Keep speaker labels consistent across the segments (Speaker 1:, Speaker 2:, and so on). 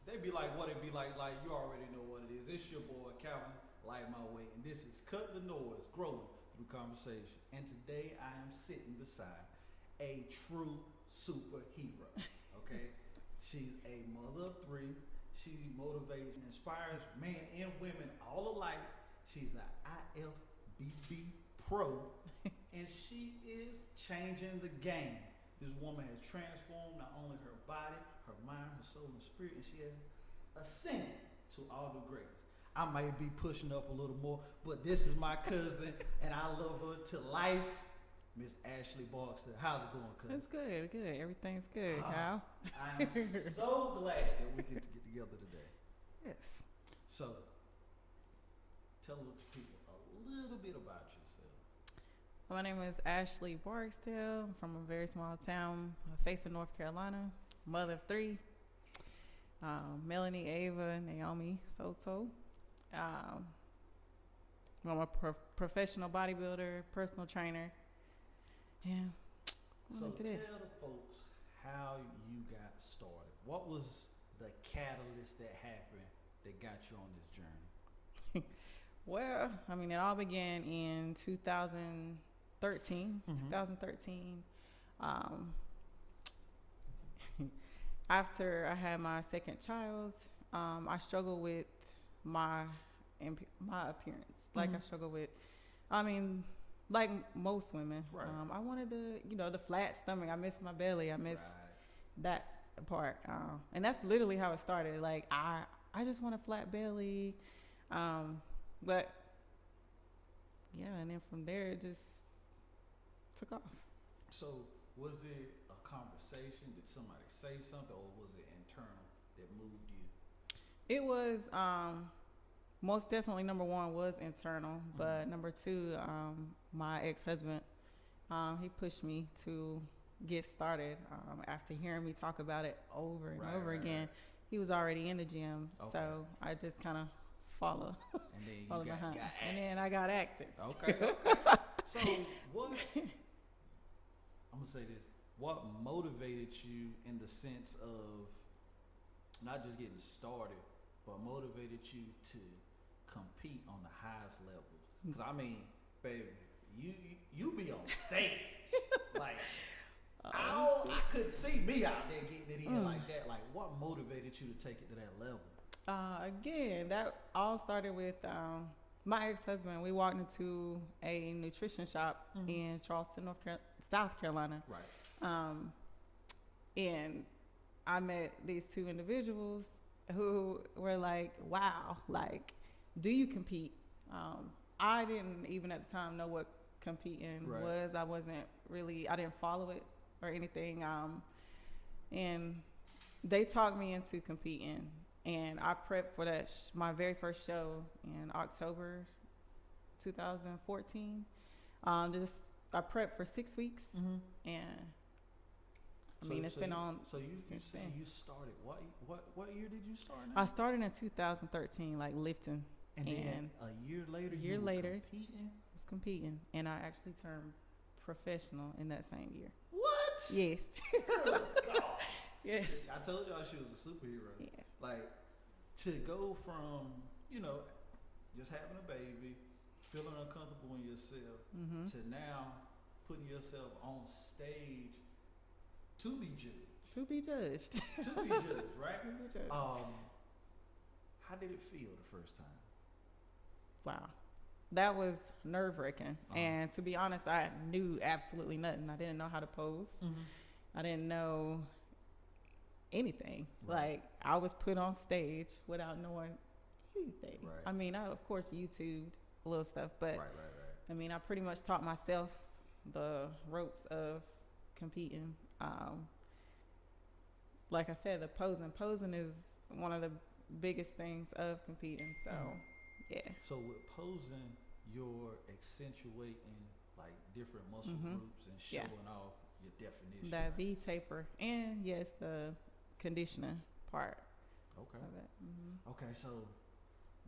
Speaker 1: They be like, what it be like you already know what it is. It's your boy, Calvin Lightmy Way, and this is Cut the Noise, Growing Through Conversation. And today I am sitting beside a true superhero, okay? She's a mother of three. She motivates and inspires men and women all alike. She's an IFBB pro, and she is changing the game. This woman has transformed not only her body, her mind, her soul, and spirit, and she has ascended to all the greatness. I might be pushing up a little more, but this is my cousin, and I love her to life, Miss Ashley Barksdale. How's it going, cousin?
Speaker 2: It's good, good. Everything's good, Kyle.
Speaker 1: I am so glad that we get to get together today.
Speaker 2: Yes.
Speaker 1: So, tell the people a little bit about yourself.
Speaker 2: My name is Ashley Barksdale. I'm from a very small town, Faison, North Carolina. Mother of three. Melanie, Ava, Naomi, Soto. I'm a professional bodybuilder, personal trainer. Yeah.
Speaker 1: So tell the folks how you got started. What was the catalyst that happened that got you on this journey?
Speaker 2: Well, I mean, it all began in 2013. 2013. After I had my second child, I struggled with my appearance. Like I struggle with, I mean, like most women.
Speaker 1: Right.
Speaker 2: I wanted the flat stomach. I missed my belly. I missed that part. And that's literally how it started. Like I just want a flat belly. But yeah, and then from there it just took off.
Speaker 1: So was it a conversation? Did somebody say something, or was it internal that moved you?
Speaker 2: It was most definitely number one was internal, but number two, my ex-husband, he pushed me to get started. After hearing me talk about it over and over again, he was already in the gym, so I just kind of follow behind. And then I got active.
Speaker 1: Okay. So what? I'm gonna say this. What motivated you in the sense of not just getting started, but motivated you to compete on the highest levels? Because I mean, baby, you be on stage. Like I couldn't see me out there getting it in like that. Like, what motivated you to take it to that level?
Speaker 2: Again, that all started with my ex-husband. We walked into a nutrition shop in Charleston, South Carolina.
Speaker 1: Right.
Speaker 2: And I met these two individuals who were like, wow, like, do you compete? I didn't even at the time know what competing was. I didn't follow it or anything. And they talked me into competing. And I prepped for that, my very first show in October 2014. I prepped for 6 weeks, and it's been on.
Speaker 1: So you saying you started? What year did you start? Now?
Speaker 2: I started in 2013, like lifting,
Speaker 1: and then a year later, competing?
Speaker 2: I was competing, and I actually turned professional in that same year.
Speaker 1: What?
Speaker 2: Yes.
Speaker 1: Good God.
Speaker 2: Yes.
Speaker 1: I told y'all she was a superhero.
Speaker 2: Yeah.
Speaker 1: Like, to go from, just having a baby, feeling uncomfortable in yourself, to now putting yourself on stage to be judged.
Speaker 2: To be judged,
Speaker 1: right?
Speaker 2: To be judged.
Speaker 1: How did it feel the first time?
Speaker 2: Wow. That was nerve-wracking. And to be honest, I knew absolutely nothing. I didn't know how to pose. I didn't know anything. Like, I was put on stage without knowing anything. I mean, I of course YouTubed a little stuff, but I mean, I pretty much taught myself the ropes of competing. Like I said, the posing is one of the biggest things of competing. So yeah.
Speaker 1: So with posing, you're accentuating like different muscle groups and showing off your definition.
Speaker 2: That V taper, and yes, the conditioning part.
Speaker 1: Okay.
Speaker 2: Of it.
Speaker 1: Okay, so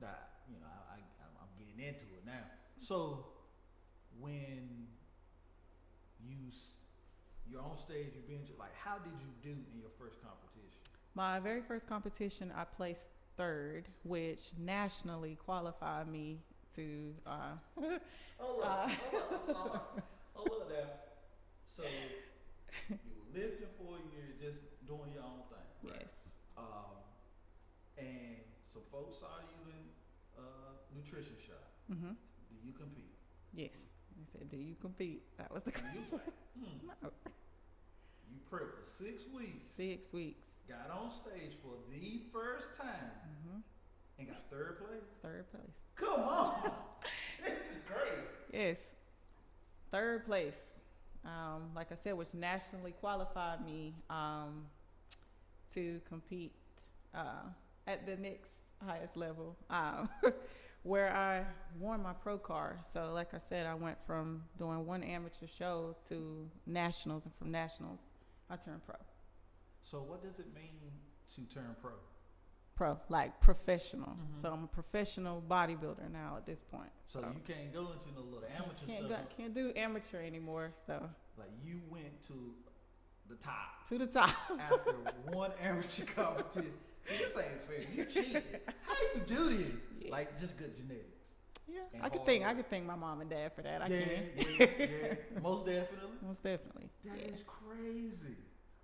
Speaker 1: that I'm getting into it now. So when you're on stage, you're being like, how did you do in your first competition?
Speaker 2: My very first competition, I placed third, which nationally qualified me to.
Speaker 1: Hold up, hold up now. So you were lifting for a year, just doing your own thing, right?
Speaker 2: Yes.
Speaker 1: And some folks saw you in nutrition shop.
Speaker 2: Mm-hmm.
Speaker 1: Do you compete?
Speaker 2: Yes. They said, "Do you compete?" That was the
Speaker 1: And you was like,
Speaker 2: No.
Speaker 1: You prepped for 6 weeks.
Speaker 2: 6 weeks.
Speaker 1: Got on stage for the first time
Speaker 2: Mm-hmm.
Speaker 1: and got third place.
Speaker 2: Third place.
Speaker 1: Come on, this is great.
Speaker 2: Yes. Third place. Like I said, which nationally qualified me to compete at the next highest level, where I won my pro card. So, like I said, I went from doing one amateur show to nationals, and from nationals, I turned pro.
Speaker 1: So, what does it mean to turn pro?
Speaker 2: Pro, like professional.
Speaker 1: Mhm.
Speaker 2: So I'm a professional bodybuilder now at this point.
Speaker 1: So you can't go into no little amateur stuff.
Speaker 2: Can't do amateur anymore. So
Speaker 1: Like you went to the top
Speaker 2: to the top.
Speaker 1: after one amateur competition. This ain't fair. You cheated. How you do this?
Speaker 2: Yeah.
Speaker 1: Like just good genetics.
Speaker 2: Yeah,
Speaker 1: And
Speaker 2: I could thank my mom and dad for that. I can.
Speaker 1: Yeah. Most definitely.
Speaker 2: Most definitely.
Speaker 1: That
Speaker 2: Yeah.
Speaker 1: is crazy.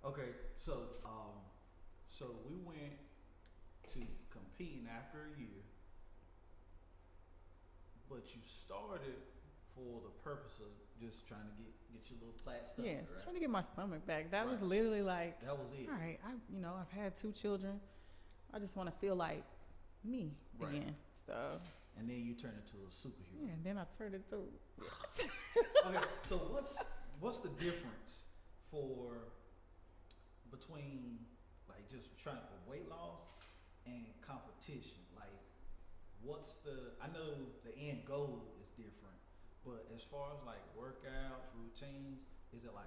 Speaker 1: Okay, so we went to competing after a year, but you started for the purpose of just trying to get your little flat stomach,
Speaker 2: Yes,
Speaker 1: right?
Speaker 2: trying to get my stomach back. That was
Speaker 1: Right.
Speaker 2: literally like,
Speaker 1: That was it.
Speaker 2: all right, I've had 2 children. I just want to feel like me
Speaker 1: Right.
Speaker 2: again. So
Speaker 1: And then you turned into a superhero.
Speaker 2: yeah, and then I turned into
Speaker 1: Okay, so what's the difference between like just trying for weight loss and competition? Like I know the end goal is different, but as far as like workouts, routines, is it like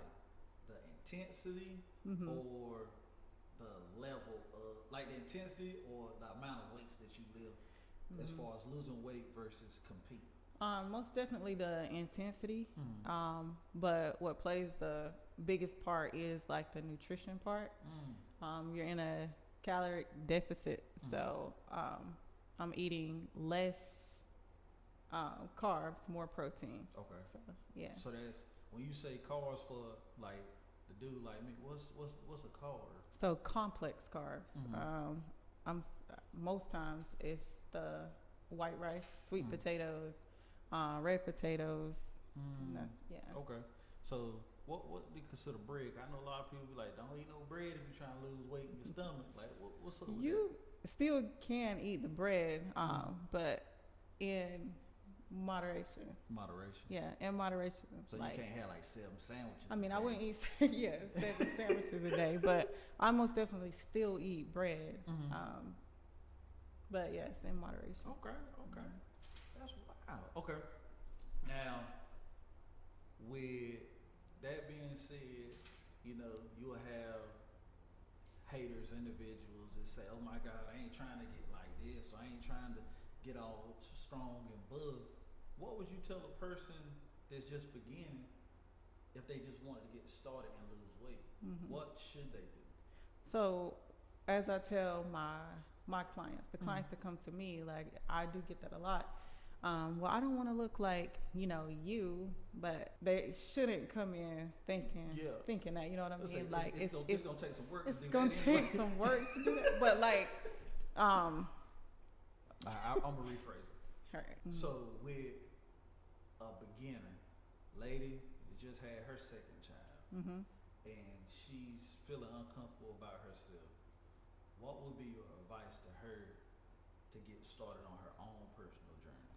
Speaker 1: the intensity or the level of like the intensity or the amount of weights that you lift as far as losing weight versus competing?
Speaker 2: most definitely the intensity. But what plays the biggest part is like the nutrition part. You're in a caloric deficit, so I'm eating less carbs, more protein.
Speaker 1: Okay.
Speaker 2: So, yeah.
Speaker 1: So that's when you say carbs for like the dude like me. What's a carb?
Speaker 2: So complex carbs. Most times it's the white rice, sweet potatoes, red potatoes. Yeah.
Speaker 1: Okay. So what do you consider bread? I know a lot of people be like, don't eat no bread if you're trying to lose weight in your stomach. Like what's up with
Speaker 2: You still can eat the bread, but in moderation.
Speaker 1: Moderation.
Speaker 2: Yeah, in moderation.
Speaker 1: So you can't have like 7 sandwiches.
Speaker 2: I mean,
Speaker 1: a
Speaker 2: I
Speaker 1: day.
Speaker 2: wouldn't eat 7 sandwiches a day, but I most definitely still eat bread. But yes, in moderation.
Speaker 1: Okay. That's wild. Okay. Now, with that being said, you'll have haters, individuals that say, "Oh my God, I ain't trying to get like this, or I ain't trying to get all strong and buff." What would you tell a person that's just beginning if they just wanted to get started and lose weight? What should they do?
Speaker 2: So, as I tell my clients, the clients that come to me, like I do get that a lot. Well, I don't want to look like you, but they shouldn't come in thinking that, you know what I mean?
Speaker 1: It's gonna take some work.
Speaker 2: It's gonna take some work to do that, but like,
Speaker 1: I'm gonna rephrase it.
Speaker 2: All right.
Speaker 1: So with a beginner lady that just had her second child, and she's feeling uncomfortable about herself, what would be your advice to her to get started on her own personal journey?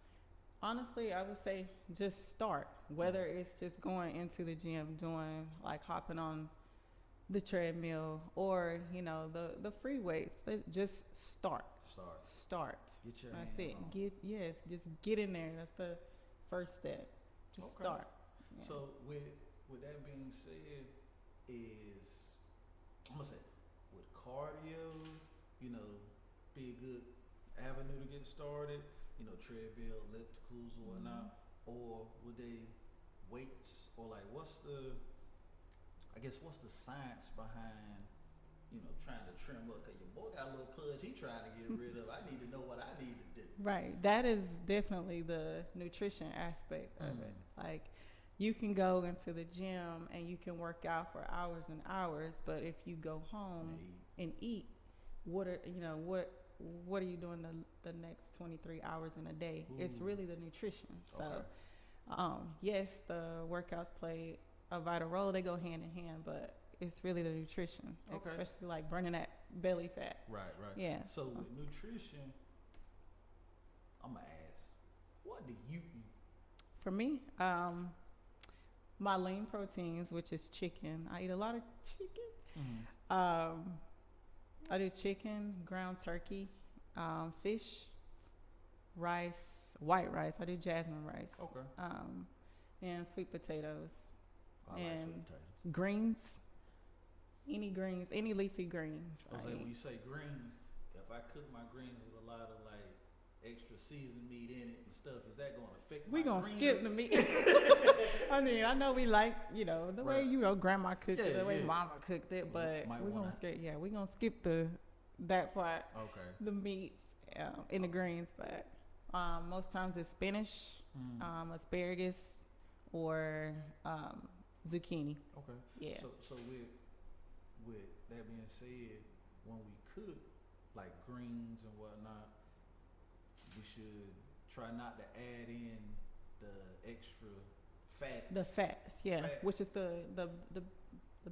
Speaker 2: Honestly, I would say just start. Whether it's just going into the gym, doing like hopping on the treadmill, or the free weights. Just start. Start.
Speaker 1: Get your
Speaker 2: That's
Speaker 1: hands
Speaker 2: it.
Speaker 1: on.
Speaker 2: Just get in there. That's the first step. Just
Speaker 1: Okay.
Speaker 2: start. Yeah.
Speaker 1: So with that being said, I'm gonna say, would cardio, be a good avenue to get started? Treadmill, ellipticals, or whatnot, or would they weights, or like what's the science behind trying to trim up, because your boy got a little pudge he trying to get rid of. I need to know what I need to do.
Speaker 2: Right. That is definitely the nutrition aspect of it. Like, you can go into the gym and you can work out for hours and hours, but if you go home and eat, what are you doing the next 23 hours in a day? Ooh. It's really the nutrition. So, yes, the workouts play a vital role. They go hand in hand, but it's really the nutrition, especially like burning that belly fat.
Speaker 1: Right.
Speaker 2: Yeah.
Speaker 1: So with nutrition, I'm gonna ask, what do you eat?
Speaker 2: For me, my lean proteins, which is chicken. I eat a lot of chicken. I do chicken, ground turkey, fish, rice, white rice. I do jasmine rice.
Speaker 1: Okay.
Speaker 2: And sweet potatoes.
Speaker 1: I like sweet potatoes.
Speaker 2: Greens. Any greens, any leafy greens.
Speaker 1: When you say greens, if I cook my greens with a lot of like extra seasoned meat in it and stuff, is that going to affect
Speaker 2: we
Speaker 1: my
Speaker 2: gonna
Speaker 1: green
Speaker 2: skip the meat. I mean, I know we like, the way, grandma cooked it, the way mama cooked it, but we're going to skip that part.
Speaker 1: Okay.
Speaker 2: The meats in the greens, but most times it's spinach, asparagus, or zucchini.
Speaker 1: Okay.
Speaker 2: Yeah.
Speaker 1: So with that being said, when we cook like greens and whatnot, we should try not to add in the extra fats.
Speaker 2: The fats, which is the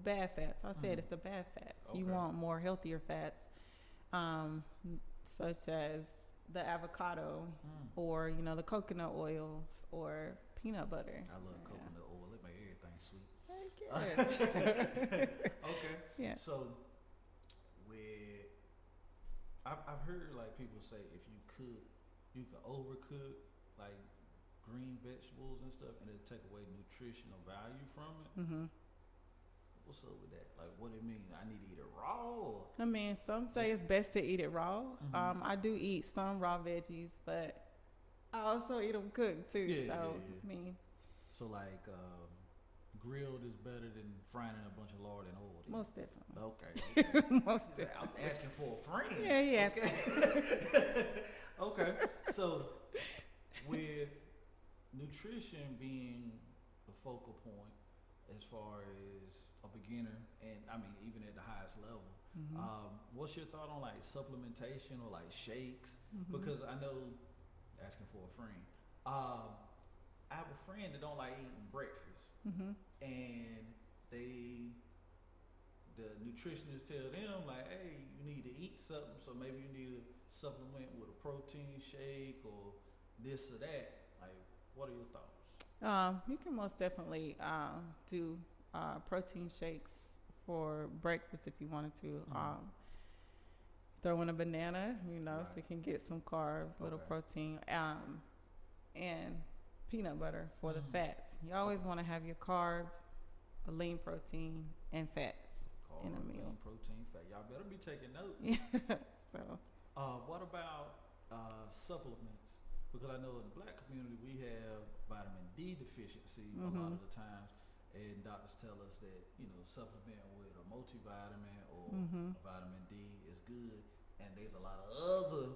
Speaker 2: bad fats. I said it's the bad fats. Okay. You want more healthier fats, such as the avocado or the coconut oils or peanut butter.
Speaker 1: I love coconut oil. It makes everything sweet.
Speaker 2: Okay. Yeah.
Speaker 1: So I've heard like people say if you cook, you can overcook like green vegetables and stuff, and it'll take away nutritional value from it. Mm-hmm. What's up with that? Like, what do it mean? I need to eat it raw? Or?
Speaker 2: I mean, some say it's best to eat it raw. Mm-hmm. I do eat some raw veggies, but I also eat them cooked too. I mean,
Speaker 1: so like grilled is better than frying in a bunch of lard and oil. Then.
Speaker 2: Most definitely.
Speaker 1: Okay.
Speaker 2: Most definitely.
Speaker 1: I'm asking for a friend.
Speaker 2: Yeah, he asking.
Speaker 1: Okay. So with nutrition being the focal point as far as a beginner, and I mean even at the highest level, what's your thought on like supplementation or like shakes? Because I know, asking for a friend, I have a friend that don't like eating breakfast, and the nutritionists tell them like, hey, you need to eat something, so maybe you need to supplement with a protein shake or this or that. Like, what are your thoughts?
Speaker 2: You can most definitely do protein shakes for breakfast if you wanted to. Throw in a banana, so you can get some carbs, a little protein, and peanut butter for the fats. You always want to have your carb, a lean protein, and fats in a meal.
Speaker 1: Lean protein, fat. Y'all better be taking notes.
Speaker 2: So,
Speaker 1: what about supplements? Because I know in the black community we have vitamin D deficiency a lot of the times, and doctors tell us that supplement with a multivitamin or a vitamin D is good, and there's a lot of other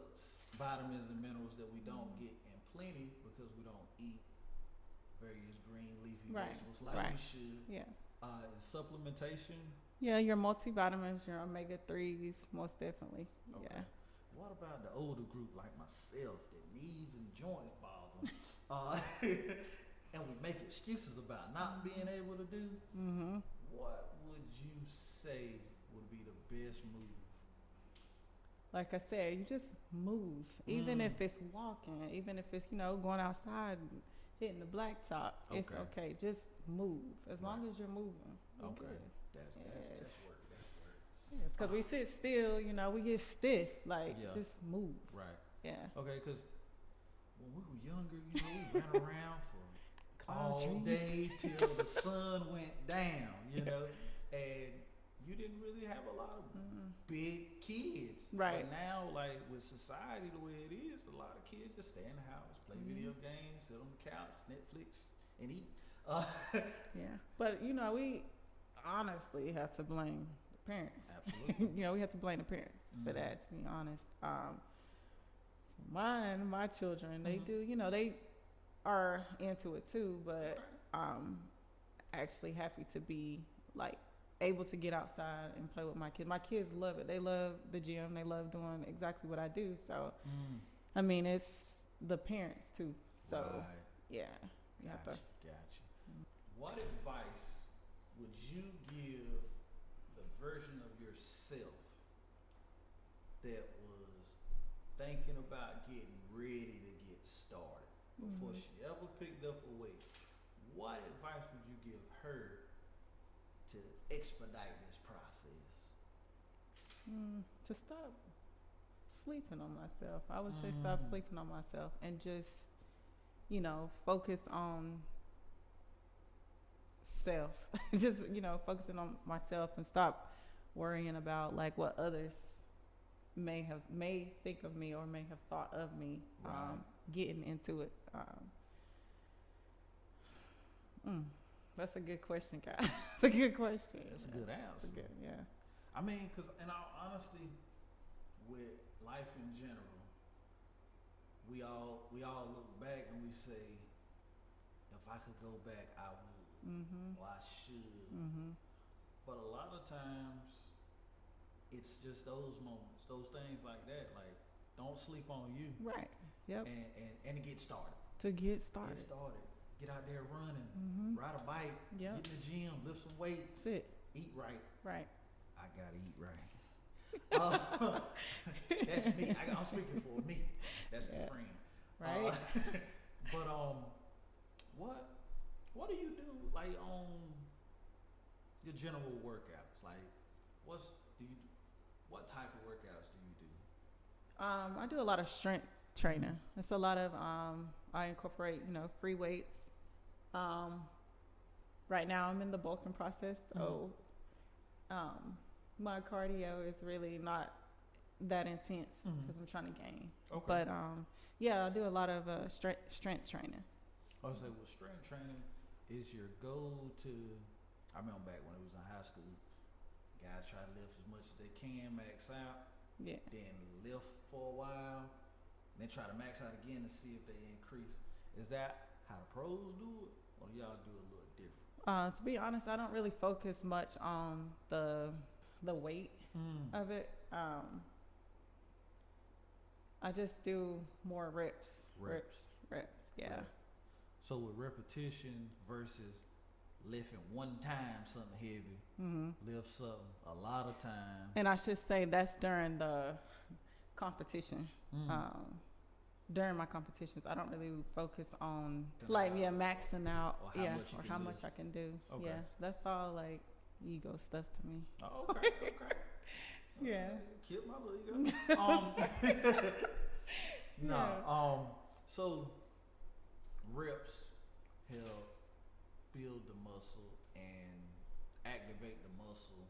Speaker 1: vitamins and minerals that we don't get in plenty because we don't eat various green leafy vegetables like we should.
Speaker 2: Yeah.
Speaker 1: Supplementation.
Speaker 2: Yeah, your multivitamins, your omega-3s, most definitely.
Speaker 1: Okay.
Speaker 2: Yeah.
Speaker 1: What about the older group like myself that knees and joints bother them, and we make excuses about not being able to do? What would you say would be the best move?
Speaker 2: Like I said, you just move. Even if it's walking, even if it's going outside and hitting the blacktop, it's okay. Just move. As long as you're moving.
Speaker 1: Okay.
Speaker 2: Good.
Speaker 1: That's work. That's work.
Speaker 2: Yes, because we sit still, we get stiff. Like, just move.
Speaker 1: Right.
Speaker 2: Yeah.
Speaker 1: Okay, because when we were younger, we ran around for all day till the sun went down, and you didn't really have a lot of big kids.
Speaker 2: Right.
Speaker 1: But now, like, with society the way it is, a lot of kids just stay in the house, play video games, sit on the couch, Netflix, and eat.
Speaker 2: Yeah. But, we honestly have to blame parents.
Speaker 1: Absolutely.
Speaker 2: You know, we have to blame the parents for that, to be honest. My children, they do, you know, they are into it too, but I'm actually happy to be like able to get outside and play with my kids. My kids love it. They love the gym. They love doing exactly what I do. So, I mean, it's the parents too. So, yeah.
Speaker 1: Gotcha. What advice would you give the version of yourself that was thinking about getting ready to get started before she ever picked up a weight? What advice would you give her to expedite this process?
Speaker 2: To stop sleeping on myself. I would say stop sleeping on myself and just, you know, focus on self. Just, you know, focusing on myself and stop worrying about like what others may think of me or may have thought of me. Getting into it. That's a good question, Kyle. That's a good question.
Speaker 1: That's a good answer.
Speaker 2: Yeah.
Speaker 1: I mean, because in all honesty, with life in general, we all look back and we say, if I could go back, I would, or I should. But a lot of times, it's just those moments, those things like that. Like, don't sleep on you.
Speaker 2: Right. Yep.
Speaker 1: And to get started. Get out there running, ride a bike, get in the gym, lift some weights, eat right.
Speaker 2: Right.
Speaker 1: I gotta eat right. That's me. I'm speaking for me. That's a friend.
Speaker 2: Right.
Speaker 1: But what do you do like on your general workouts? Like, what type of workouts do you do?
Speaker 2: I do a lot of strength training. It's a lot of I incorporate, you know, free weights. Right now I'm in the bulking process, so my cardio is really not that intense because I'm trying to gain. Okay. But I do a lot of strength training.
Speaker 1: I would say, well, strength training is your goal to. I remember back when it was in high school, guys try to lift as much as they can, max out.
Speaker 2: Yeah.
Speaker 1: Then lift for a while, then try to max out again to see if they increase. Is that how the pros do it, or do y'all do it a little different?
Speaker 2: To be honest, I don't really focus much on the weight of it. I just do more reps. Yeah.
Speaker 1: Right. So with repetition versus lifting one time something heavy, lift something a lot of times.
Speaker 2: And I should say that's during the competition. During my competitions, I don't really focus on maxing out, or how much I can do. Okay. Yeah, that's all like ego stuff to me.
Speaker 1: Oh, okay. Yeah. Killed my little ego. So reps help build the muscle and activate the muscle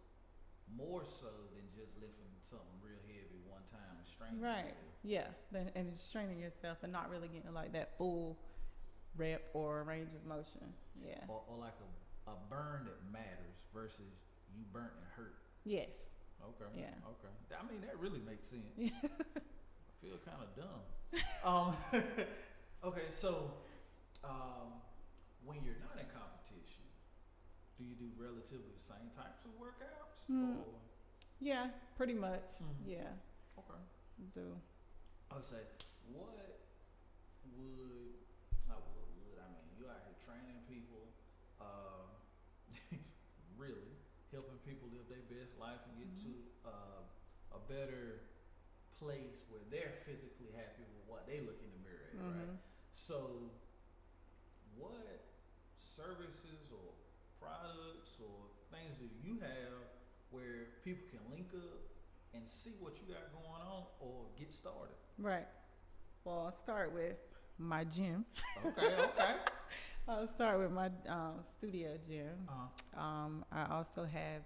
Speaker 1: more so than just lifting something real heavy one time and straining yourself.
Speaker 2: Yeah, and it's straining yourself and not really getting like that full rep or range of motion. Yeah.
Speaker 1: Or like a burn that matters versus you burnt and hurt.
Speaker 2: Yes.
Speaker 1: Okay.
Speaker 2: Yeah.
Speaker 1: Okay. I mean, that really makes sense. I feel kind of dumb. Okay, so when you're not in competition, do you do relatively the same types of workouts? Or?
Speaker 2: Yeah, pretty much. Yeah.
Speaker 1: Okay.
Speaker 2: Do.
Speaker 1: I would say, I mean, you out here training people, really helping people live their best life and get to a better place where they're physically happy with what they look in the mirror at, right? So what services or products or things do you have where people can link up and see what you got going on or get started?
Speaker 2: Right. Well, I'll start with my gym.
Speaker 1: Okay.
Speaker 2: I'll start with my studio gym. I also have,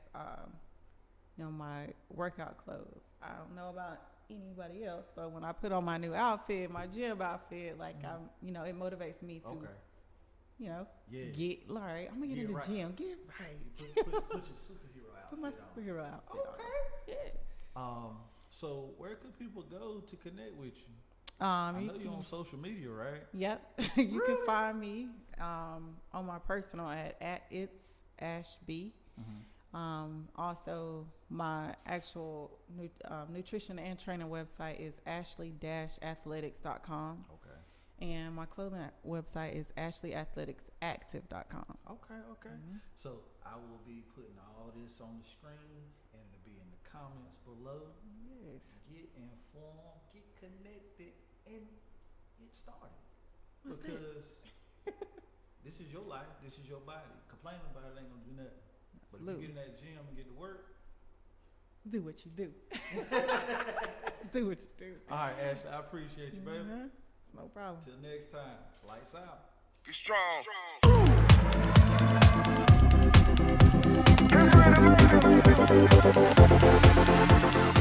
Speaker 2: my workout clothes. I don't know about anybody else, but when I put on my new outfit, my gym outfit, like it motivates me to, get, all right, I'm gonna get in the gym, get right.
Speaker 1: Put your superhero
Speaker 2: Put my superhero outfit on. Yes.
Speaker 1: So where could people go to connect with you? I know you're on social media, right?
Speaker 2: Yep. You can find me on my personal at it's Ashby. Also, my actual nutrition and training website is ashley-athletics.com.
Speaker 1: Okay.
Speaker 2: And my clothing website is ashleyathleticsactive.com.
Speaker 1: Okay. So I will be putting all this on the screen, and it'll be in the comments below.
Speaker 2: Yes.
Speaker 1: Get informed, get connected, and get started.
Speaker 2: That's
Speaker 1: because this is your life, this is your body. Complaining about it ain't gonna do nothing. But
Speaker 2: Absolutely.
Speaker 1: if you get in that gym and get to work,
Speaker 2: do what you do. Do what you do.
Speaker 1: All right, Ashley, I appreciate you, baby.
Speaker 2: It's no problem.
Speaker 1: Till next time, lights out.
Speaker 3: Be strong. Be strong.